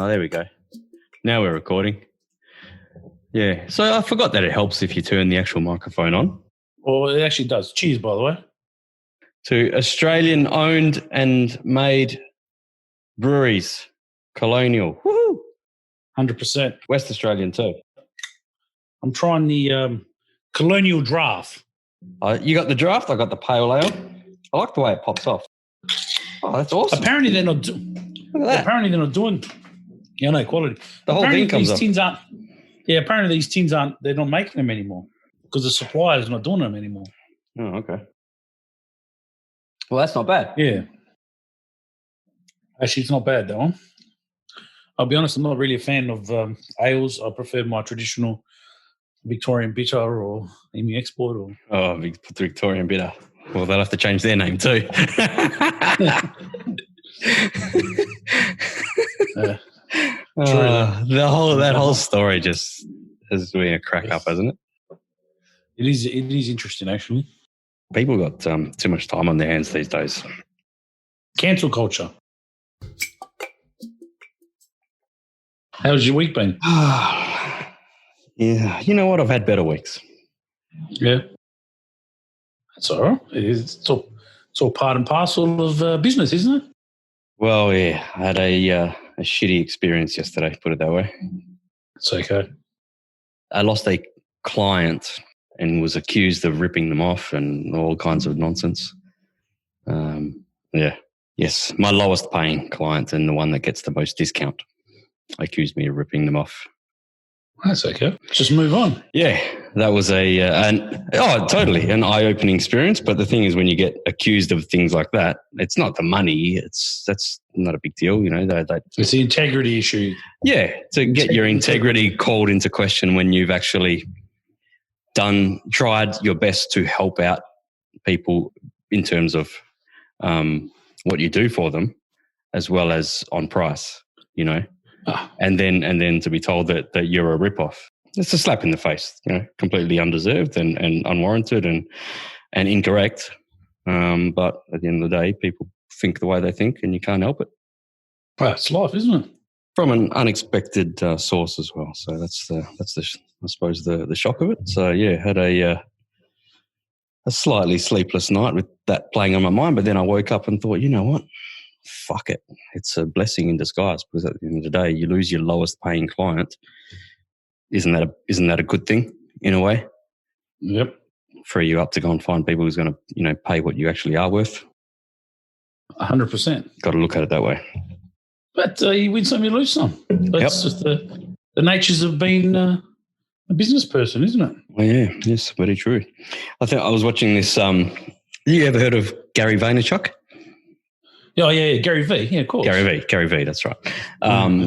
Oh, there we go. Now we're recording. Yeah. So I forgot that it helps if you turn the actual microphone on. Well, it actually does. Cheers, by the way. To Australian-owned and made breweries. Colonial. Woohoo! 100%. West Australian too. I'm trying the Colonial Draft. You got the draft? I got the pale ale. I like the way it pops off. Oh, that's awesome. Apparently they're not Look at that. Apparently they're not doing quality. The whole apparently thing comes these off. tins aren't. Yeah, apparently these tins aren't. They're not making them anymore because the supplier's not doing them anymore. Oh, okay. Well, that's not bad. Yeah. Actually, it's not bad though. I'll be honest. I'm not really a fan of ales. I prefer my traditional Victorian bitter or Emu Export or. Oh, Victorian bitter. Well, they'll have to change their name too. That whole story just has been a crack up, hasn't it? It is interesting, actually. People got too much time on their hands these days. Cancel culture. How's your week been? Yeah, you know what? I've had better weeks. Yeah. That's all right. It's all part and parcel of business, isn't it? Well, yeah, I had a shitty experience yesterday, put it that way. It's okay. I lost a client and was accused of ripping them off and all kinds of nonsense. Yes, my lowest paying client and the one that gets the most discount accused me of ripping them off. That's okay. Just move on. Yeah, that was totally an eye-opening experience. But the thing is, when you get accused of things like that, it's not the money. That's not a big deal, you know. It's the integrity issue. Yeah, to get your integrity called into question when you've actually tried your best to help out people in terms of what you do for them, as well as on price, you know. And then to be told that you're a rip-off. It's a slap in the face, you know, completely undeserved and unwarranted and incorrect. But at the end of the day, people think the way they think and you can't help it. Well, it's life, isn't it? From an unexpected source as well. So that's I suppose the shock of it. So yeah, had a slightly sleepless night with that playing on my mind. But then I woke up and thought, you know what? Fuck it. It's a blessing in disguise because at the end of the day, you lose your lowest paying client. Isn't that a good thing in a way? Yep. Free you up to go and find people who's going to, you know, pay what you actually are worth. 100%. Got to look at it that way. But you win some, you lose some. That's just the natures of being a business person, isn't it? Well, yeah. Yes, very true. I think I was watching this. You ever heard of Gary Vaynerchuk? Oh, yeah, Gary V. Yeah, of course. Gary V, that's right.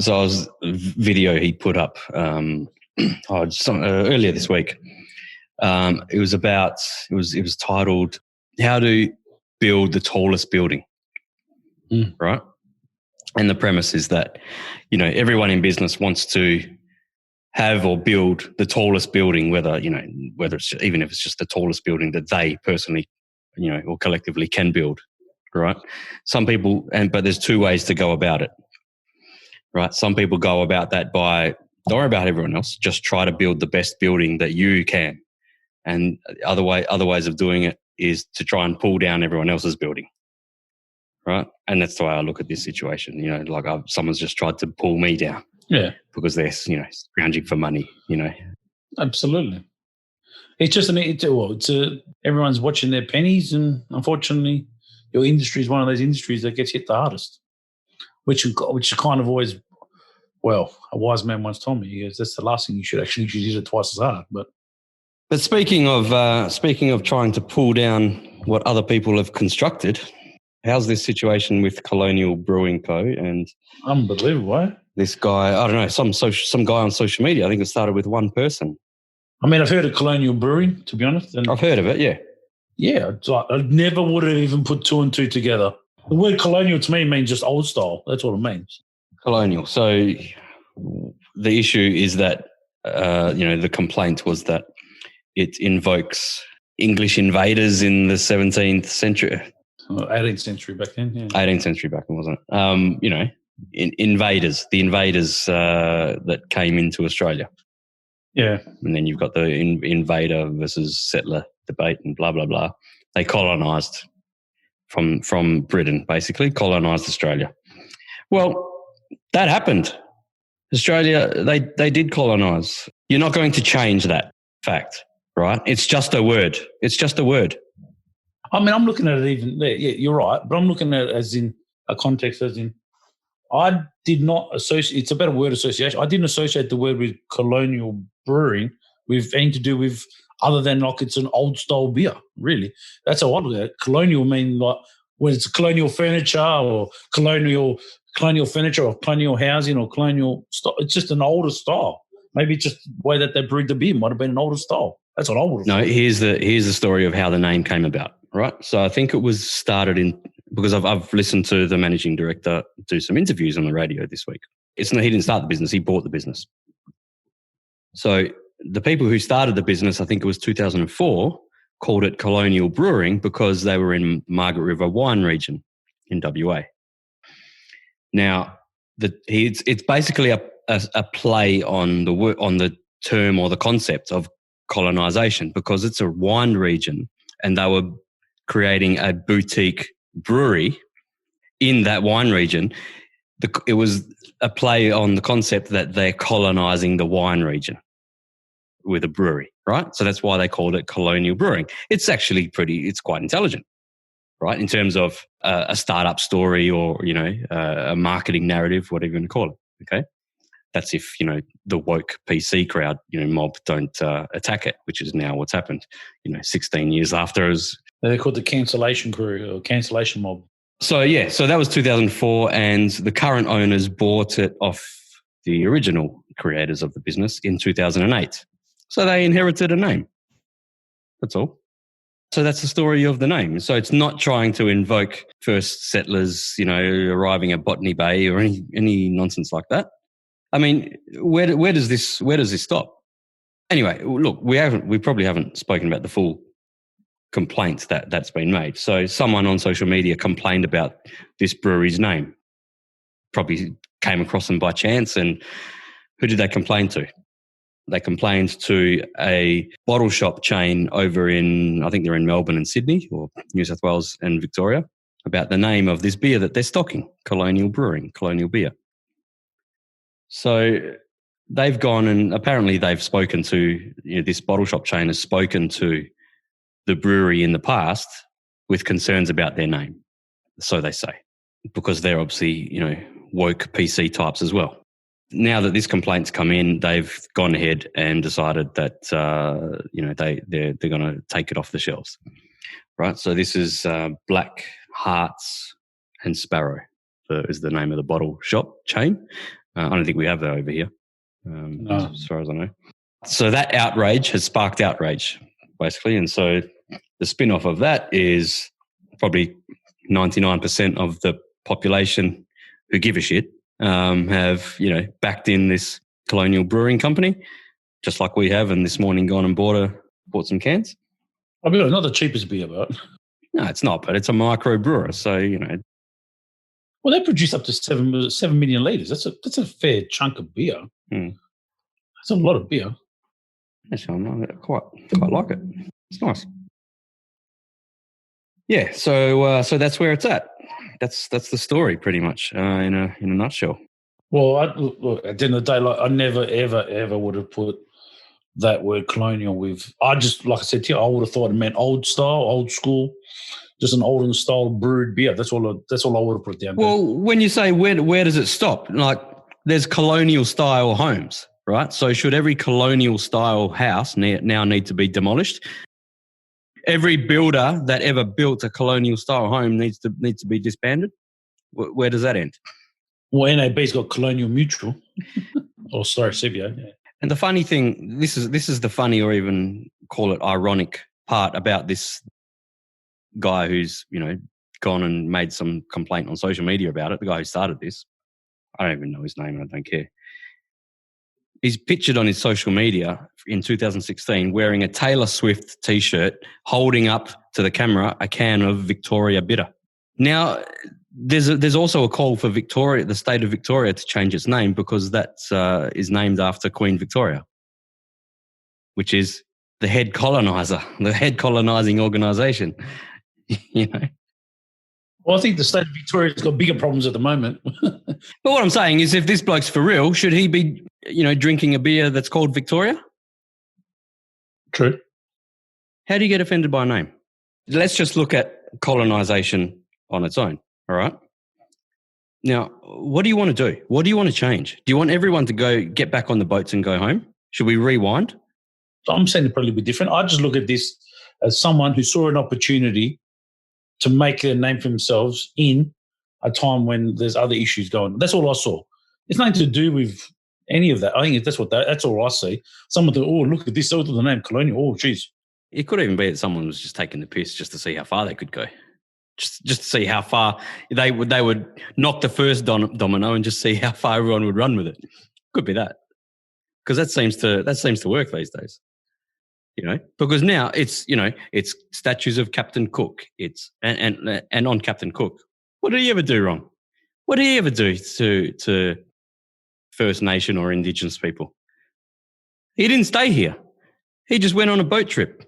So I was video he put up earlier this week. It was titled "How to Build the Tallest Building," right? And the premise is that, you know, everyone in business wants to have or build the tallest building, whether it's even if it's just the tallest building that they personally, you know, or collectively can build. Right. Some people, but there's two ways to go about it. Right. Some people go about that by don't worry about everyone else. Just try to build the best building that you can. And other ways of doing it is to try and pull down everyone else's building. Right. And that's the way I look at this situation. You know, like someone's just tried to pull me down. Yeah. Because they're, you know, scrounging for money, you know. Absolutely. It's just everyone's watching their pennies, and unfortunately, your industry is one of those industries that gets hit the hardest, which is kind of always, well, a wise man once told me, he goes, that's the last thing you should actually hit it twice as hard. But speaking of trying to pull down what other people have constructed, how's this situation with Colonial Brewing Co. and unbelievable, eh? This guy, I don't know, some guy on social media. I think it started with one person. I mean, I've heard of Colonial Brewing, to be honest. And I've heard of it, yeah. Yeah, I never would have even put two and two together. The word colonial to me means just old style. That's what it means. Colonial. So the issue is that, the complaint was that it invokes English invaders in the 17th century. 18th century back then, yeah. 18th century back then, wasn't it? invaders, the invaders that came into Australia. Yeah. And then you've got the invader versus settler debate and blah, blah, blah. They colonised from Britain, basically, colonised Australia. Well, that happened. Australia, they did colonise. You're not going to change that fact, right? It's just a word. It's just a word. I mean, I'm looking at it even there. Yeah, you're right. But I'm looking at it as in a context, as in, I did not associate, it's about a word association. I didn't associate the word with colonial brewing with anything to do with other than like it's an old style beer, really. That's how I look at it. Colonial mean like when it's colonial furniture or colonial furniture or colonial housing or colonial style. It's just an older style. Maybe it's just the way that they brewed the beer might have been an older style. That's what I would have No, thought. here's the story of how the name came about, right? So I think it was started because I've listened to the managing director do some interviews on the radio this week. He didn't start the business, he bought the business. So the people who started the business, I think it was 2004, called it Colonial Brewing because they were in Margaret River wine region in WA. Now, it's basically a play on the term or the concept of colonisation because it's a wine region and they were creating a boutique brewery in that wine region. It was a play on the concept that they're colonising the wine region with a brewery, right? So that's why they called it Colonial Brewing. It's actually it's quite intelligent, right? In terms of a startup story or, a marketing narrative, whatever you want to call it, okay? That's if, the woke PC crowd, mob don't attack it, which is now what's happened, 16 years after. They're called the cancellation crew or cancellation mob. So that was 2004 and the current owners bought it off the original creators of the business in 2008. So they inherited a name. That's all. So that's the story of the name. So it's not trying to invoke first settlers, arriving at Botany Bay or any nonsense like that. I mean, where does this stop? Anyway, look, we probably haven't spoken about the full complaint that's been made. So someone on social media complained about this brewery's name. Probably came across them by chance, and who did they complain to? They complained to a bottle shop chain over in, I think they're in Melbourne and Sydney or New South Wales and Victoria, about the name of this beer that they're stocking, Colonial Brewing, Colonial Beer. So they've gone and apparently they've spoken to, this bottle shop chain has spoken to the brewery in the past with concerns about their name. So they say, because they're obviously, woke PC types as well. Now that this complaint's come in, they've gone ahead and decided that, they're going to take it off the shelves, right? So this is Black Hearts and Sparrow is the name of the bottle shop chain. I don't think we have that over here, No. as far as I know. So that outrage has sparked outrage, basically. And so the spin-off of that is probably 99% of the population who give a shit have, backed in this Colonial Brewing company, just like we have, and this morning gone and bought some cans. I mean, not the cheapest beer, but... No, it's not, but it's a micro brewer, so, Well, they produce up to 7 million litres. That's a fair chunk of beer. That's a lot of beer. Actually, I quite like it. It's nice. Yeah, so that's where it's at. That's the story, pretty much, in a nutshell. Well, look, at the end of the day, I never, ever, ever would have put that word colonial with. I just, like I said to you, I would have thought it meant old style, old school, just an olden style brewed beer. That's all I would have put down. Well, when you say where does it stop? Like, there's colonial style homes, right? So should every colonial style house now need to be demolished? Every builder that ever built a colonial style home needs to be disbanded. Where does that end? Well, NAB's got Colonial Mutual. Sevio. Yeah. And the funny thing, this is the funny, or even call it ironic part about this guy who's, gone and made some complaint on social media about it. The guy who started this, I don't even know his name and I don't care. He's pictured on his social media in 2016 wearing a Taylor Swift T-shirt, holding up to the camera a can of Victoria Bitter. Now, there's also a call for Victoria, the state of Victoria, to change its name because that is named after Queen Victoria, which is the head colonizer, the head colonizing organisation. You know. Well, I think the state of Victoria's got bigger problems at the moment. But what I'm saying is, if this bloke's for real, should he be, drinking a beer that's called Victoria? True. How do you get offended by a name? Let's just look at colonisation on its own, all right? Now, what do you want to do? What do you want to change? Do you want everyone to get back on the boats and go home? Should we rewind? I'm saying it'd probably be different. I just look at this as someone who saw an opportunity to make a name for themselves in a time when there's other issues going on. That's all I saw. It's nothing to do with any of that. I think that's all I see. Someone thought, oh, look at this. Look at the name Colonial. Oh, geez. It could even be that someone was just taking the piss just to see how far they could go. Just to see how far they would knock the first domino and just see how far everyone would run with it. Could be that. Because that seems to work these days. Because now it's statues of Captain Cook. It's and on Captain Cook. What did he ever do wrong? What did he ever do to First Nation or Indigenous people? He didn't stay here. He just went on a boat trip.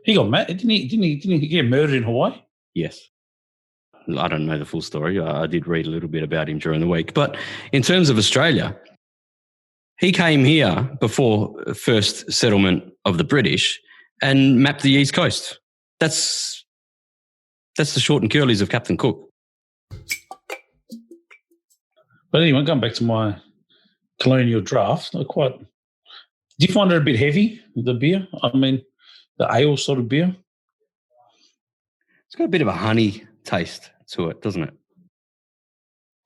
He got mad, didn't he get murdered in Hawaii? Yes. I don't know the full story. I did read a little bit about him during the week. But in terms of Australia, he came here before first settlement of the British and mapped the East Coast. That's the short and curlies of Captain Cook. But anyway, going back to my colonial draft, do you find it a bit heavy, the beer? I mean, the ale sort of beer? It's got a bit of a honey taste to it, doesn't it?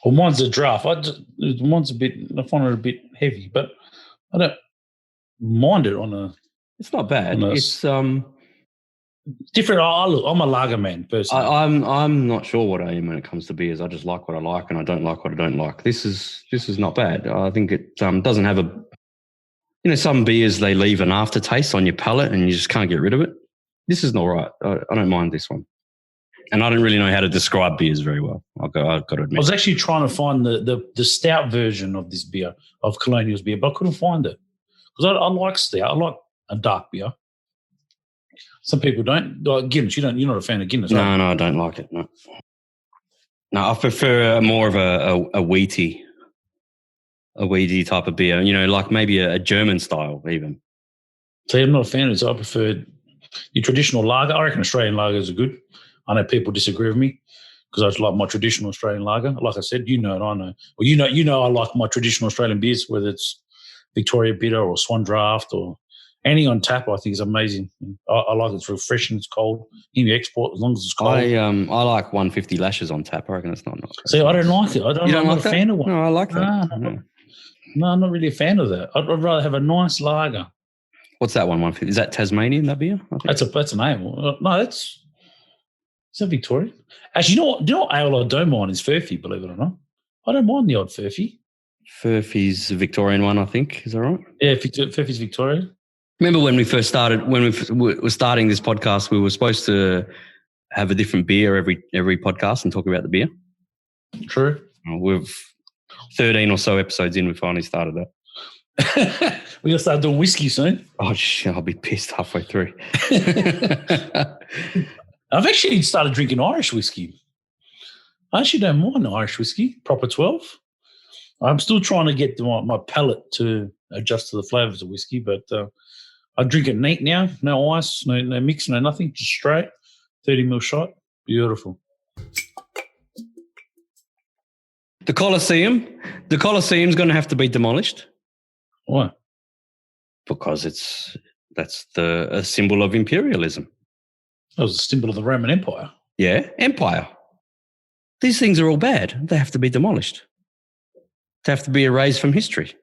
Well, mine's a draft. I find it a bit heavy, but I don't mind it on a... It's not bad. It's different. I'm a lager man, personally. I'm not sure what I am when it comes to beers. I just like what I like and I don't like what I don't like. This is not bad. I think it doesn't have a... some beers, they leave an aftertaste on your palate and you just can't get rid of it. This is not right. I don't mind this one. And I don't really know how to describe beers very well. I've got to admit. I was actually trying to find the stout version of this beer, of Colonial's beer, but I couldn't find it. Because I like stout. I like a dark beer. Some people don't. Like Guinness, you're not a fan of Guinness, No, I don't like it, no. No, I prefer more of a wheaty type of beer, like maybe a German style even. See, I'm not a fan of it, so I prefer your traditional lager. I reckon Australian lagers are good. I know people disagree with me because I just like my traditional Australian lager. Like I said, you know it, I know. Well, I like my traditional Australian beers, whether it's Victoria Bitter or Swan Draft or anything on tap. I think is amazing. I like it. It's refreshing. It's cold. You can export as long as it's cold. I like 150 lashes on tap. I reckon it's not. See, I don't like it. I'm not a fan of one. No, I like that. No, I'm not really a fan of that. I'd rather have a nice lager. What's that one? 150? Is that Tasmanian, that beer? That's an ale. No, is that Victorian? Actually, do you know what ale I don't mind is Furphy, believe it or not. I don't mind the odd Furphy. Furphy's a Victorian one, I think. Is that right? Yeah, Furphy's Victorian. Remember when we first started, when we were starting this podcast, we were supposed to have a different beer every podcast and talk about the beer. True. We've 13 or so episodes in, we finally started that. We're going to start doing whiskey soon. Oh, shit, I'll be pissed halfway through. I've actually started drinking Irish whiskey. I actually don't mind Irish whiskey, proper 12. I'm still trying to get my palate to adjust to the flavours of whiskey, but I drink it neat now. No ice, no mix, no nothing, just straight. 30ml shot. Beautiful. The Colosseum's going to have to be demolished. Why? Because that's a symbol of imperialism. That was a symbol of the Roman Empire. Yeah, empire. These things are all bad. They have to be demolished. They have to be erased from history.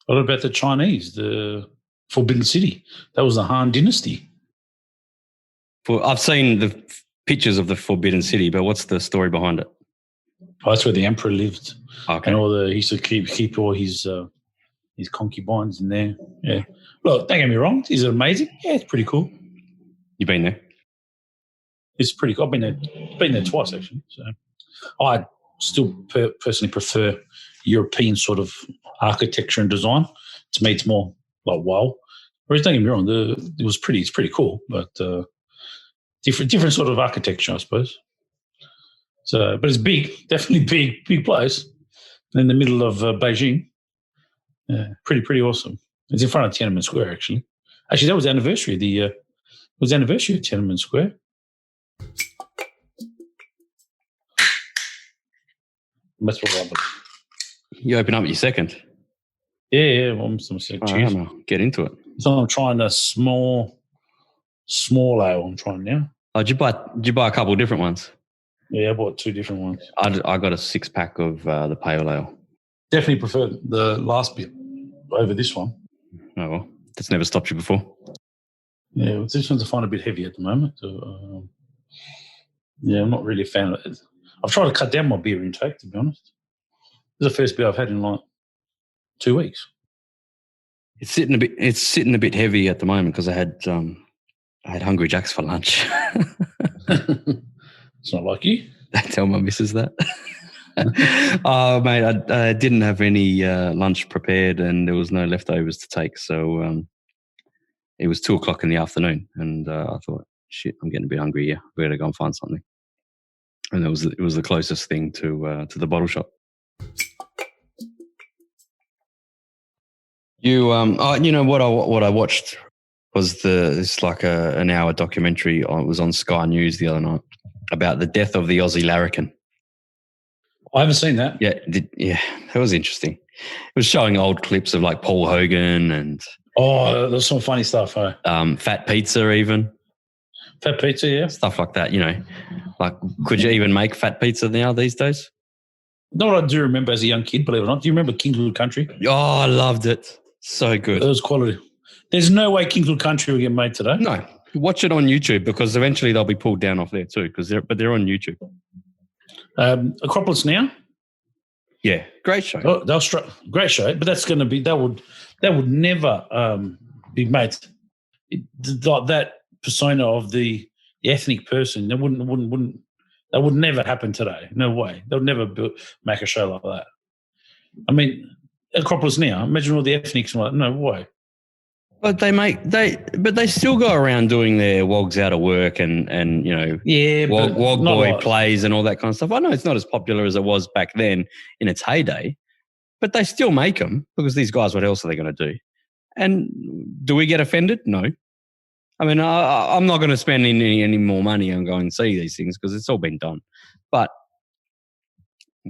What about the Chinese, the Forbidden City? That was the Han Dynasty. I've seen the pictures of the Forbidden City, but what's the story behind it? Oh, that's where the emperor lived. Okay. And he used to keep all his concubines in there. Yeah. Look, don't get me wrong. Is it amazing? Yeah, it's pretty cool. You been there? It's pretty cool. I've been there twice, actually. So I still personally prefer European sort of architecture and design. To me, it's more like wow. Whereas, don't get me wrong, it's pretty cool, but different sort of architecture, I suppose. So, but it's big, definitely big place in the middle of Beijing. Yeah, pretty awesome. It's in front of Tiananmen Square, actually. Actually, that was the anniversary. It was the anniversary of Tiananmen Square. That's what I love. You open up your second. Yeah. Well, cheers. Get into it. So I'm trying a small ale. I'm trying now. Oh, did you buy a couple of different ones? Yeah, I bought 2 different ones. I got a 6-pack of the pale ale. Definitely prefer the last bit over this one. Oh, well, that's never stopped you before. Yeah, this one's I find a bit heavy at the moment. So, yeah, I'm not really a fan of it. I've tried to cut down my beer intake, to be honest. This is the first beer I've had in like 2 weeks. It's sitting a bit heavy at the moment because I had Hungry Jacks for lunch. It's not like you. I tell my missus that. Oh, mate, I didn't have any lunch prepared and there was no leftovers to take. So it was 2:00 in the afternoon and I thought, shit, I'm getting a bit hungry here. We got to go and find something. And it was the closest thing to the bottle shop. You know what I watched was it's like an hour documentary. It was on Sky News the other night about the death of the Aussie larrikin. I haven't seen that. Yeah, that was interesting. It was showing old clips of like Paul Hogan and there's some funny stuff. Fat Pizza even. Fat Pizza, yeah, stuff like that. You know, like could you even make fat pizza now these days? No, what I do remember as a young kid, believe it or not. Do you remember Kingswood Country? Oh, I loved it. So good. It was quality. There's no way Kingswood Country will get made today. No. Watch it on YouTube because eventually they'll be pulled down off there too but they're on YouTube. Acropolis Now? Yeah, great show. Oh, great show, but that's going to be that would never be made. Like that persona of the ethnic person, that would never happen today. No way. They'll never make a show like that. I mean, Acropolis Now, imagine all the ethnics. Like, no way. But they still go around doing their wogs out of work and you know, wog boy plays and all that kind of stuff. I know it's not as popular as it was back then in its heyday, but they still make them because these guys, what else are they going to do? And do we get offended? No. I mean, I'm not going to spend any more money on going and see these things because it's all been done, but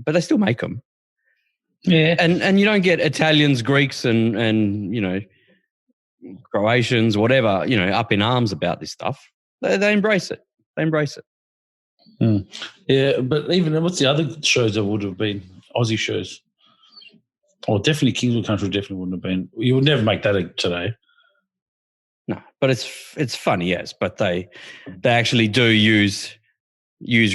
they still make them. Yeah, and you don't get Italians, Greeks, and you know, Croatians, whatever, you know, up in arms about this stuff. They embrace it. They embrace it. Mm. Yeah, but even what's the other shows that would have been Aussie shows? Oh, definitely Kingswood Country definitely wouldn't have been. You would never make that today. No, but it's funny, yes. But they actually do use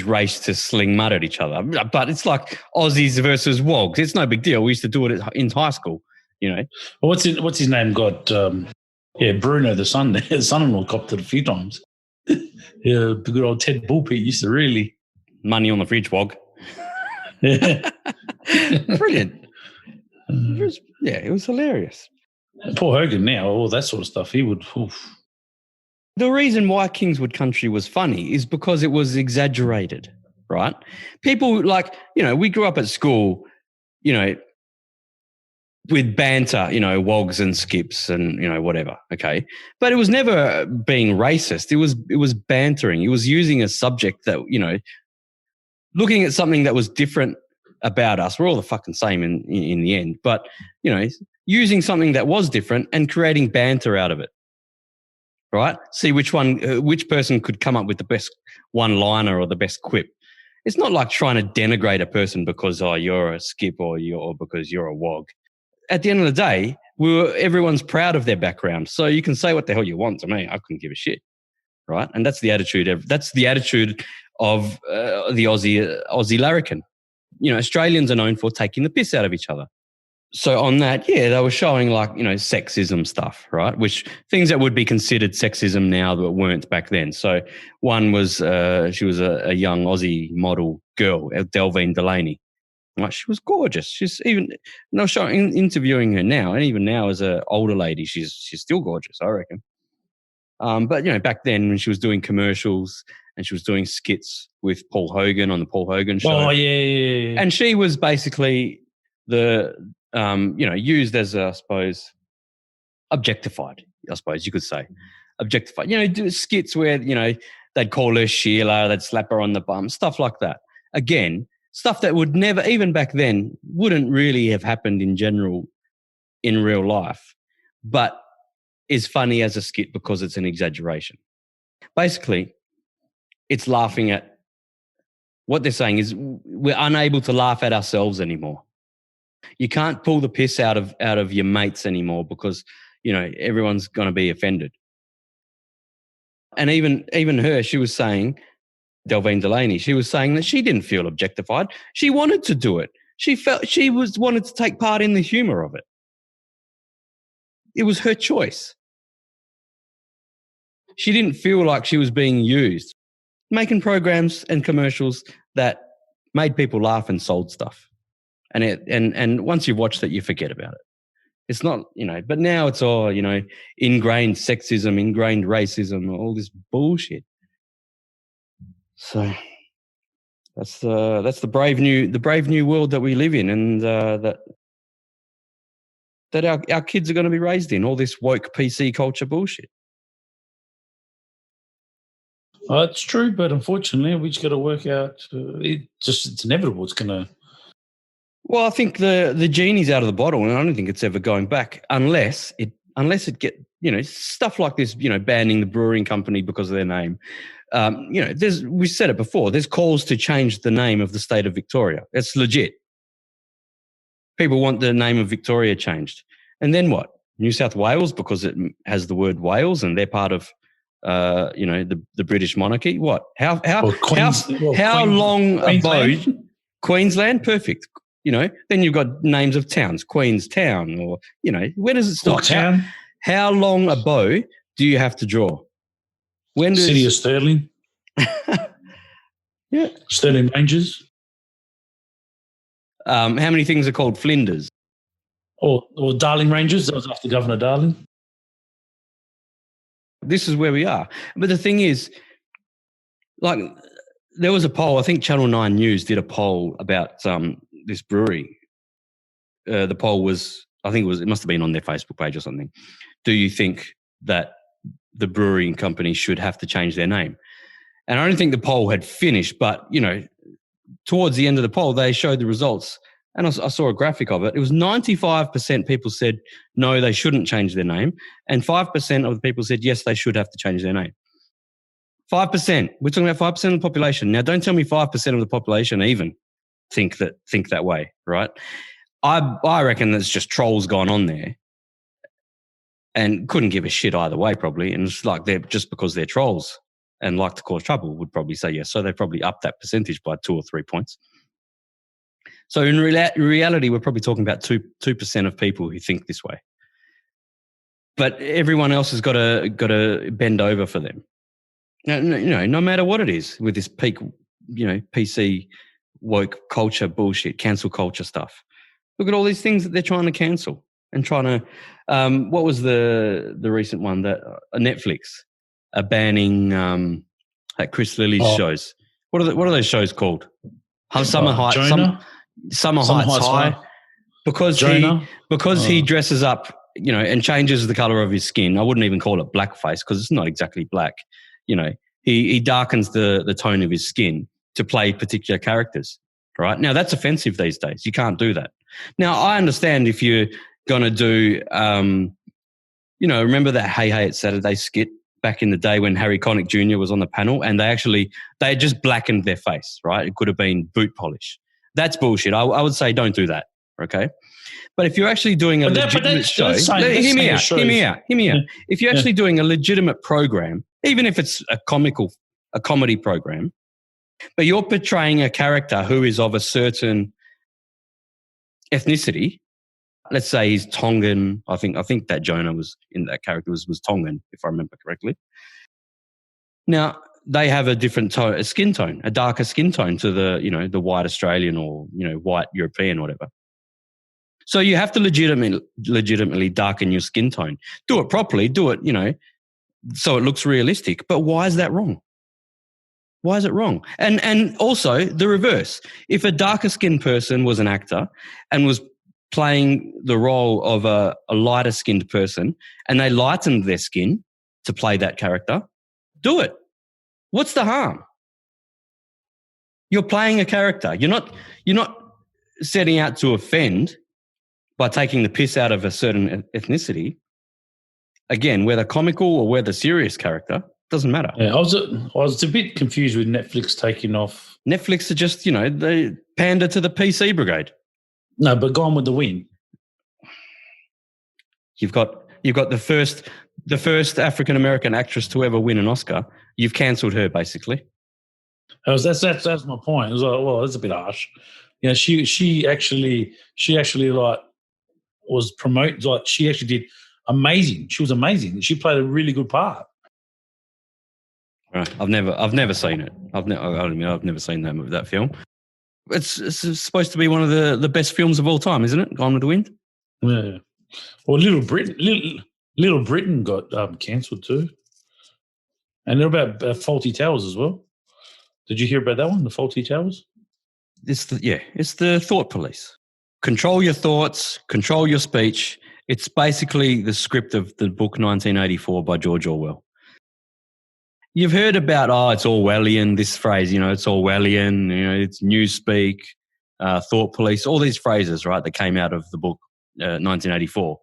race to sling mud at each other. But it's like Aussies versus wogs. It's no big deal. We used to do it in high school. You know, well, what's his name? Got Bruno, the son-in-law, copped it a few times. Yeah, the good old Ted Bullpeat used to really money on the fridge wog. Yeah, brilliant. It was hilarious. Paul Hogan now, all that sort of stuff. He would. Oof. The reason why Kingswood Country was funny is because it was exaggerated, right? People like, you know, we grew up at school, you know, with banter, you know, wogs and skips and, you know, whatever, okay? But it was never being racist. It was bantering. It was using a subject that, you know, looking at something that was different about us. We're all the fucking same in the end. But, you know, using something that was different and creating banter out of it, right? See which person could come up with the best one-liner or the best quip. It's not like trying to denigrate a person because, oh, you're a skip or because you're a wog. At the end of the day, everyone's proud of their background. So you can say what the hell you want to me. I couldn't give a shit, right? And that's the attitude. That's the attitude of the Aussie larrikin. You know, Australians are known for taking the piss out of each other. So on that, yeah, they were showing like, sexism stuff, right? Which things that would be considered sexism now that weren't back then. So one was, she was a young Aussie model girl, Delvine Delaney. Right? She was gorgeous. She's even, interviewing her now, and even now as an older lady, she's still gorgeous, I reckon. But, back then when she was doing commercials and she was doing skits with Paul Hogan on the Paul Hogan show. Oh, yeah. And she was basically used as, I suppose, objectified, I suppose you could say. Objectified. Do skits where, they'd call her Sheila, they'd slap her on the bum, stuff like that. Again, stuff that would never, even back then, wouldn't really have happened in general in real life, but is funny as a skit because it's an exaggeration. Basically, it's laughing at what they're saying is we're unable to laugh at ourselves anymore. You can't pull the piss out of your mates anymore because, everyone's going to be offended. And even her, she was saying, Delvine Delaney, she was saying that she didn't feel objectified. She wanted to do it. She felt she wanted to take part in the humor of it. It was her choice. She didn't feel like she was being used, making programs and commercials that made people laugh and sold stuff. And once you've watched it, you forget about it. It's not, but now it's all, ingrained sexism, ingrained racism, all this bullshit. So that's the brave new world that we live in, and that our kids are going to be raised in, all this woke PC culture bullshit. It's true, but unfortunately, we just got to work out. It's inevitable. It's going to. Well, I think the genie's out of the bottle, and I don't think it's ever going back unless it get stuff like this. Banning the brewing company because of their name. We said it before. There's calls to change the name of the state of Victoria. It's legit. People want the name of Victoria changed, and then what? New South Wales, because it has the word Wales, and they're part of. The British monarchy. What? How long a bow? Queensland, perfect. Then you've got names of towns, Queenstown, or where does it stop? How long a bow do you have to draw? City of Stirling? Yeah, Stirling Rangers. How many things are called Flinders? Or Darling Rangers? That was after Governor Darling. This is where we are. But the thing is, like, there was a poll, I think Channel 9 News did a poll about this brewery. The poll was, it must have been on their Facebook page or something. Do you think that the brewing company should have to change their name? And I don't think the poll had finished, but, towards the end of the poll, they showed the results. And I saw a graphic of it. It was 95% people said, no, they shouldn't change their name. And 5% of the people said, yes, they should have to change their name. 5%. We're talking about 5% of the population. Now, don't tell me 5% of the population even think that way, right? I reckon there's just trolls gone on there and couldn't give a shit either way probably. And it's like they're just because they're trolls and like to cause trouble would probably say yes. So they probably upped that percentage by 2 or 3 points. So in reality, we're probably talking about 2% of people who think this way. But everyone else has got to bend over for them. No matter what it is with this peak, PC woke culture bullshit, cancel culture stuff. Look at all these things that they're trying to cancel and trying to. What was the recent one that Netflix banning like Chris Lilly's shows? What are those shows called? Summer Heights. Summer Heights High, because he dresses up, and changes the color of his skin. I wouldn't even call it blackface because it's not exactly black. He darkens the tone of his skin to play particular characters. Right now, that's offensive these days. You can't do that. Now, I understand if you're gonna do, remember that Hey Hey It's Saturday skit back in the day when Harry Connick Jr. was on the panel, and they just blackened their face. Right, it could have been boot polish. That's bullshit. I would say don't do that, okay? But if you're actually doing a legitimate show, hear me out. If you're actually doing a legitimate program, even if it's a comedy program, but you're portraying a character who is of a certain ethnicity, let's say he's Tongan. I think that Jonah was in that character was Tongan, if I remember correctly. Now they have a different skin tone, a darker skin tone to the white Australian or white European, whatever. So you have to legitimately darken your skin tone. Do it properly. Do it, so it looks realistic. But why is that wrong? Why is it wrong? And also the reverse. If a darker skinned person was an actor and was playing the role of a lighter skinned person and they lightened their skin to play that character, do it. What's the harm? You're playing a character. You're not setting out to offend by taking the piss out of a certain ethnicity. Again, whether comical or whether serious character, doesn't matter. Yeah, I was a bit confused with Netflix taking off. Netflix are just, they pander to the PC brigade. No, but Gone with the Wind. You've got the first African American actress to ever win an Oscar. You've cancelled her, basically. That's my point. It was like, well, that's a bit harsh. She actually like was promoted. Like she actually did amazing. She was amazing. She played a really good part. Right. I've never seen it. I've never seen that film. It's supposed to be one of the best films of all time, isn't it? Gone with the Wind. Yeah. Well, Little Britain got cancelled too, and they're about Fawlty Towers as well. Did you hear about that one? The Fawlty Towers. It's the thought police. Control your thoughts. Control your speech. It's basically the script of the book 1984 by George Orwell. You've heard about, it's Orwellian, this phrase, it's Orwellian, it's newspeak, thought police, all these phrases, right, that came out of the book 1984.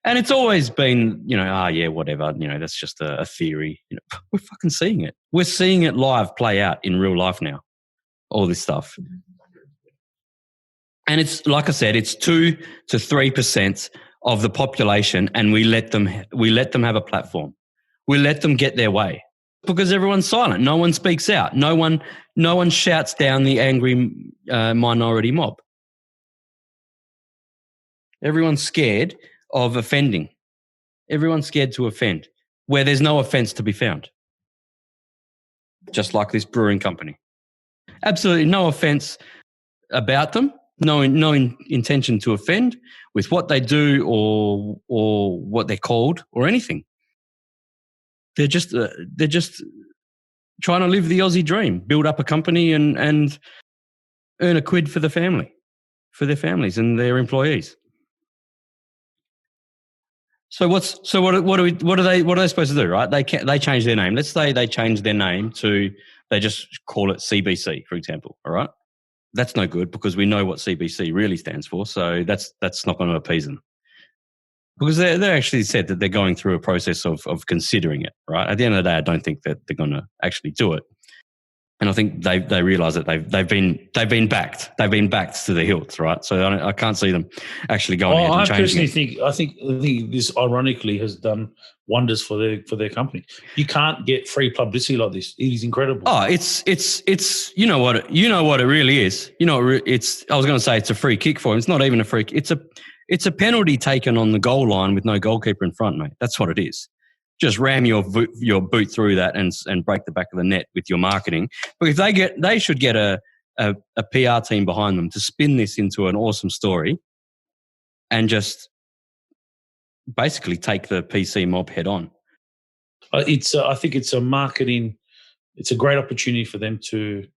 And it's always been, whatever, that's just a theory. We're fucking seeing it. We're seeing it live play out in real life now, all this stuff. And it's, like I said, it's 2 to 3% of the population, and we let them have a platform. We let them get their way. Because everyone's silent. No one speaks out. No one shouts down the angry minority mob. Everyone's scared of offending. Everyone's scared to offend, where there's no offence to be found. Just like this brewing company. Absolutely no offence about them. No intention to offend with what they do or what they're called or anything. They're just trying to live the Aussie dream, build up a company and earn a quid for the family, for their families and their employees. So what are they supposed to do, right? They change their name. Let's say they change their name they just call it CBC, for example. All right, that's no good because we know what CBC really stands for. So that's not going to appease them. Because they actually said that they're going through a process of considering it, right? At the end of the day, I don't think that they're going to actually do it. And I think they realise that they've been backed. They've been backed to the hilt, right? So I can't see them actually going ahead and changing it. I think this ironically has done wonders for their company. You can't get free publicity like this. It is incredible. Oh, it's you know what it really is. I was going to say it's a free kick for him. It's not even a free kick. It's a penalty taken on the goal line with no goalkeeper in front, mate. That's what it is. Just ram your boot through that and break the back of the net with your marketing. Because they should get a PR team behind them to spin this into an awesome story and just basically take the PC mob head on. I think it's a marketing. It's a great opportunity for them to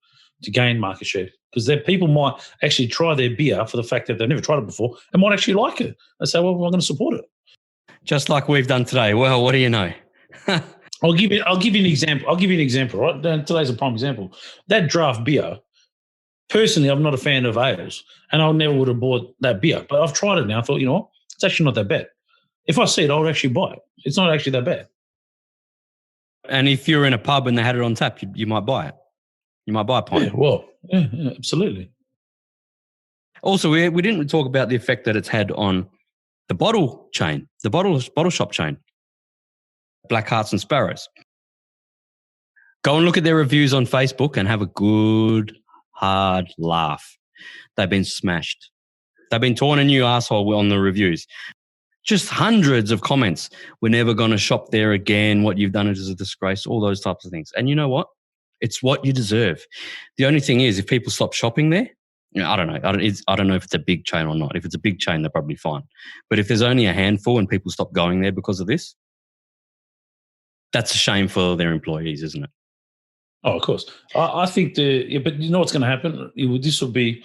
gain market share. Because people might actually try their beer for the fact that they've never tried it before and might actually like it. They say, well, I'm going to support it. Just like we've done today. Well, what do you know? I'll give you an example. Right? Today's a prime example. That draft beer, personally, I'm not a fan of ales, and I never would have bought that beer. But I've tried it now. I thought, you know what? It's actually not that bad. If I see it, I would actually buy it. It's not actually that bad. And if you're in a pub and they had it on tap, you might buy it. You might buy a pint. Yeah, absolutely. Also, we didn't talk about the effect that it's had on the bottle chain, the bottle shop chain, Black Hearts and Sparrows. Go and look at their reviews on Facebook and have a good, hard laugh. They've been smashed. They've been torn a new asshole on the reviews. Just hundreds of comments. We're never going to shop there again. What you've done is a disgrace. All those types of things. And you know what? It's what you deserve. The only thing is, if people stop shopping there, I don't know. I don't know if it's a big chain or not. If it's a big chain, they're probably fine. But if there's only a handful and people stop going there because of this, that's a shame for their employees, isn't it? Oh, of course. I think but you know what's going to happen? This will be.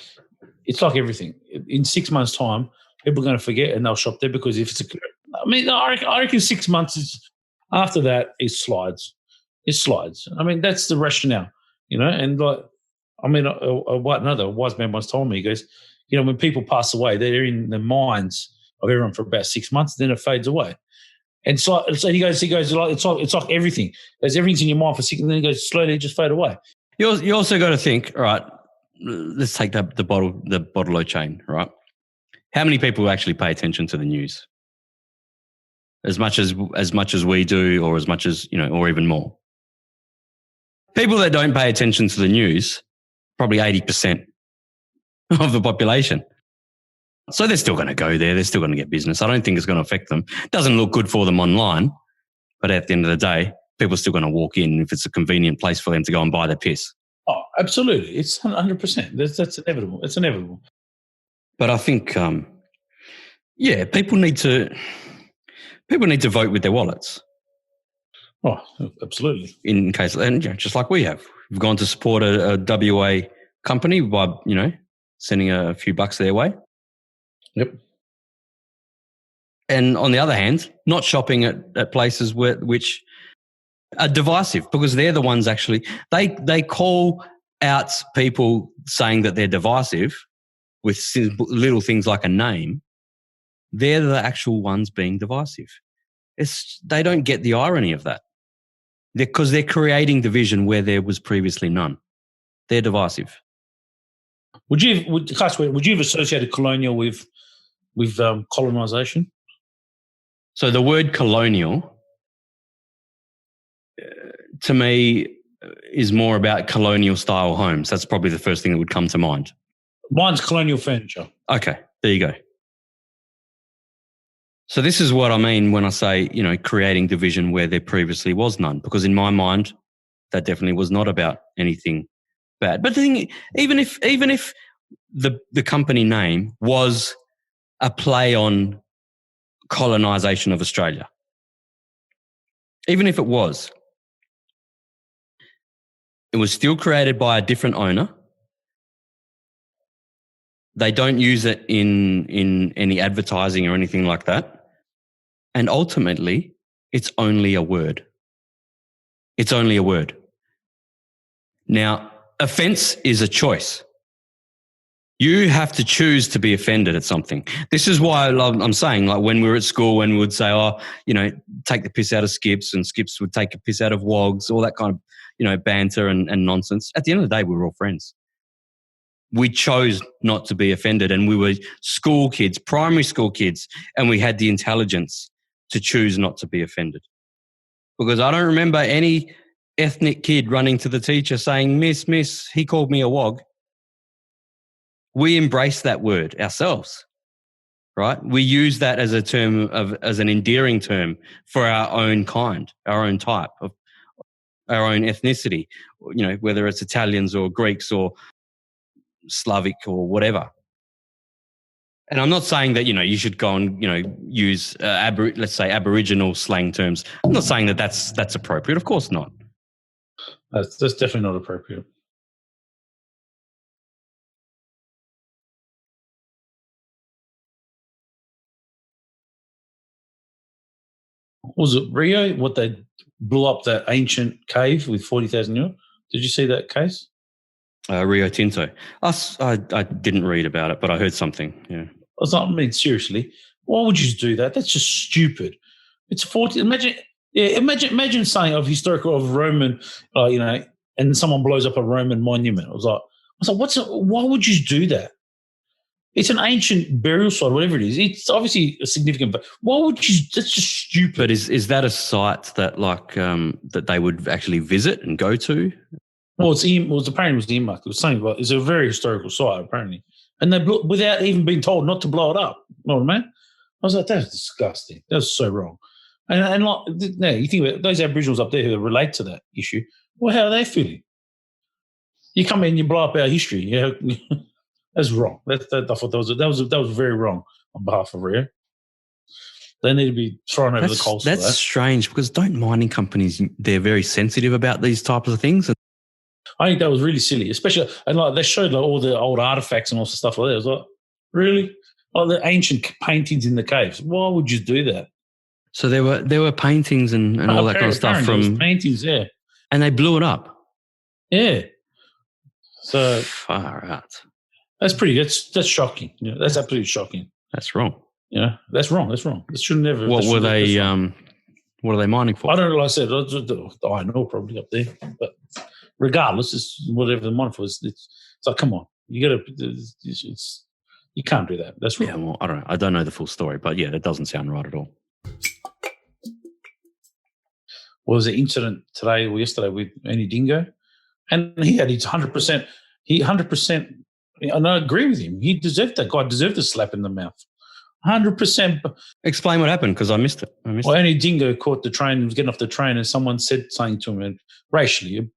It's like everything. In 6 months' time, people are going to forget and they'll shop there because if it's I reckon 6 months is after that it slides. It slides. I mean, that's the rationale, and another wise man once told me, he goes, when people pass away, they're in the minds of everyone for about 6 months, then it fades away. And so he goes, it's like everything. There's everything's in your mind for 6 months, and then he goes, slowly just fade away. You also got to think, all right, let's take the bottle chain, right? How many people actually pay attention to the news? As much as we do, or as much as, or even more. People that don't pay attention to the news, probably 80% of the population. So they're still going to go there. They're still going to get business. I don't think it's going to affect them. It doesn't look good for them online, but at the end of the day, people are still going to walk in if it's a convenient place for them to go and buy their piss. Oh, absolutely. It's 100%. That's inevitable. It's inevitable. But I think, people need to vote with their wallets. Oh, absolutely. In case, and just like we have, we've gone to support a WA company by sending a few bucks their way. Yep. And on the other hand, not shopping at places which are divisive, because they're the ones actually they call out people saying that they're divisive with little things like a name. They're the actual ones being divisive. They don't get the irony of that. Because they're creating division where there was previously none. They're divisive. Would you have associated colonial with colonisation? So the word colonial, to me, is more about colonial style homes. That's probably the first thing that would come to mind. Mine's colonial furniture. Okay, there you go. So this is what I mean when I say, creating division where there previously was none, because in my mind, that definitely was not about anything bad. But the thing, even if the company name was a play on colonisation of Australia, even if it was still created by a different owner. They don't use it in any advertising or anything like that. And ultimately, it's only a word. It's only a word. Now, offence is a choice. You have to choose to be offended at something. This is why I'm saying, like when we were at school, when we would say, take the piss out of Skips, and Skips would take a piss out of Wogs, all that kind of, banter and nonsense. At the end of the day, we were all friends. We chose not to be offended, and we were school kids, primary school kids, and we had the intelligence to choose not to be offended. Because I don't remember any ethnic kid running to the teacher saying, Miss, he called me a wog. We embraced that word ourselves, right? We use that as a term as an endearing term for our own kind, our own type, of our own ethnicity, whether it's Italians or Greeks or Slavic or whatever. And I'm not saying that, you should go and, use, let's say, Aboriginal slang terms. I'm not saying that that's appropriate. Of course not. That's definitely not appropriate. Was it Rio, what they blew up that ancient cave with 40,000 euros? Did you see that case? Rio Tinto. I didn't read about it, but I heard something, yeah. Seriously, why would you do that? That's just stupid. It's 40. Imagine saying of Roman, and someone blows up a Roman monument. I was like, why would you do that? It's an ancient burial site, whatever it is. It's obviously a significant, but why would you? That's just stupid. But is that a site that that they would actually visit and go to? Well, apparently it was earmarked. It was something about, it's a very historical site, apparently. and they without even being told not to blow it up. You know what I mean? I was like, that's disgusting. That's so wrong. And like, now you think about those Aboriginals up there who relate to that issue. Well, how are they feeling? You come in and you blow up our history. Yeah, that's wrong. I thought that was very wrong on behalf of Rio. They need to be thrown over the coals. That's strange because don't mining companies, they're very sensitive about these types of things. I think that was really silly, especially, and like they showed like all the old artifacts and all the stuff like that. I was like, really? Like the ancient paintings in the caves. Why would you do that? So there were paintings and all that kind of stuff from paintings, yeah. And they blew it up. Yeah. So far out. That's shocking. You know, that's absolutely shocking. That's wrong. Yeah, that's wrong. That's wrong. This should never. What were they? What are they mining for? I don't know. Like I said, I know probably up there, but regardless, it's whatever the mining for is. It's like, come on, you got to. You can't do that. That's wrong. Yeah, well, I don't know. I don't know the full story, but yeah, that doesn't sound right at all. Well, there was an incident today or yesterday with Ernie Dingo, and he had his 100%. He 100%. And I agree with him. He deserved that. God deserved a slap in the mouth. 100%. Explain what happened because I missed it. Ernie Dingo caught the train, was getting off the train, and someone said something to him, and racially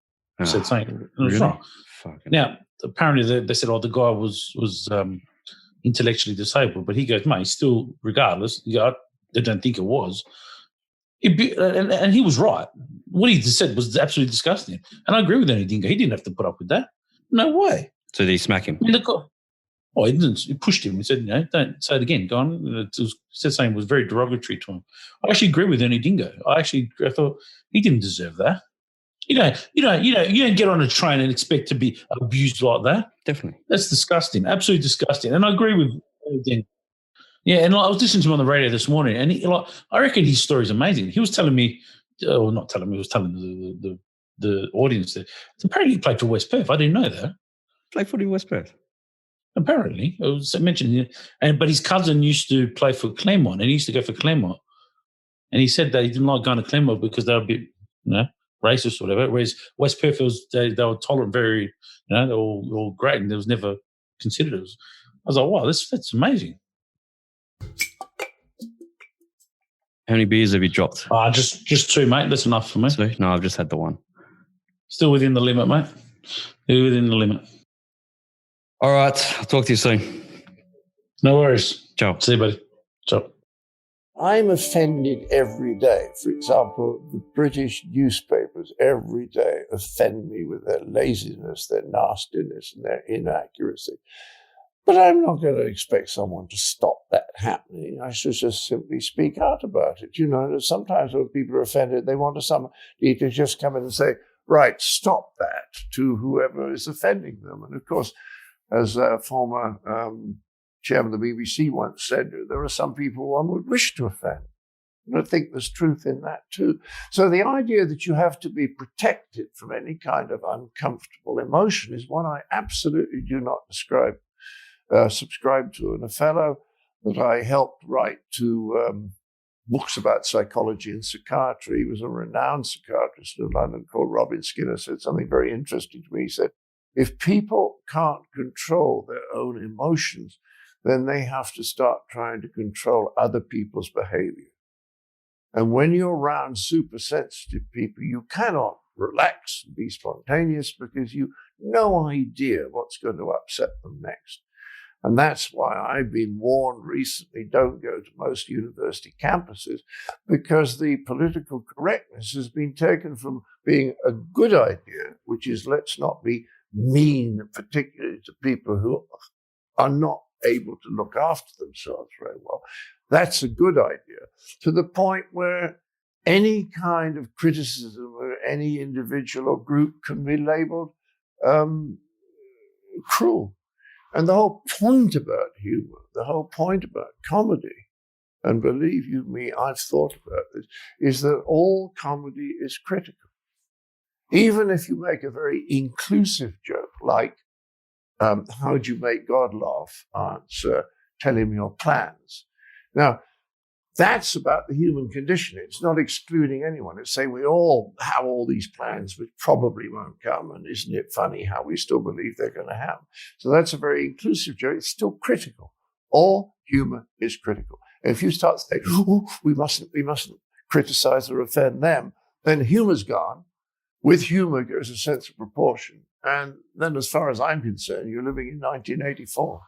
said something. It was wrong. Now, apparently they said, the guy was intellectually disabled, but he goes, mate, still, regardless, they don't think it was. And he was right. What he said was absolutely disgusting. And I agree with Ernie Dingo. He didn't have to put up with that. No way. So did he smack him? He didn't. He pushed him. He said, don't say it again. Go on. He said something was very derogatory to him. I actually agree with Ernie Dingo. I thought he didn't deserve that. You don't get on a train and expect to be abused like that. Definitely. That's disgusting. Absolutely disgusting. And I agree with Ernie Dingo. Yeah, and I was listening to him on the radio this morning, and I reckon his story is amazing. He was telling me, or not telling me, he was telling the audience that apparently he played for West Perth. I didn't know that. Played for West Perth? Apparently. It was mentioned. But his cousin used to play for Claremont, and he used to go for Claremont. And he said that he didn't like going to Claremont because they were a bit, racist or whatever, whereas West Perth, they were tolerant, very, they were all great, and there was never considered. I was like, wow, that's amazing. How many beers have you dropped? Just two, mate. That's enough for me. Two? No, I've just had the one. Still within the limit, mate. Still within the limit. All right. I'll talk to you soon. No worries. Ciao. See you, buddy. Ciao. I'm offended every day. For example, the British newspapers every day offend me with their laziness, their nastiness, and their inaccuracy. But I'm not going to expect someone to stop that happening. I should just simply speak out about it. Sometimes when people are offended, they want somebody to just come in and say, right, stop that to whoever is offending them. And of course, as a former chairman of the BBC once said, there are some people one would wish to offend. And I think there's truth in that too. So the idea that you have to be protected from any kind of uncomfortable emotion is one I absolutely do not subscribe to. And a fellow that I helped write to books about psychology and psychiatry, he was a renowned psychiatrist in London called Robin Skinner, said something very interesting to me. He said, if people can't control their own emotions, then they have to start trying to control other people's behavior. And when you're around super sensitive people, you cannot relax and be spontaneous because you have no idea what's going to upset them next. And that's why I've been warned recently, don't go to most university campuses, because the political correctness has been taken from being a good idea, which is let's not be mean, particularly to people who are not able to look after themselves very well. That's a good idea, to the point where any kind of criticism of any individual or group can be labeled cruel. And the whole point about humor, the whole point about comedy, and believe you me, I've thought about this, is that all comedy is critical. Even if you make a very inclusive joke, like, how'd you make God laugh? Answer, tell him your plans. Now, That's about the human condition. It's not excluding anyone. It's saying we all have all these plans which probably won't come. And isn't it funny how we still believe they're going to happen? So that's a very inclusive joke. It's still critical. All humor is critical. And if you start saying, oh, we mustn't criticize or offend them, then humor's gone. With humor goes a sense of proportion. And then as far as I'm concerned, you're living in 1984.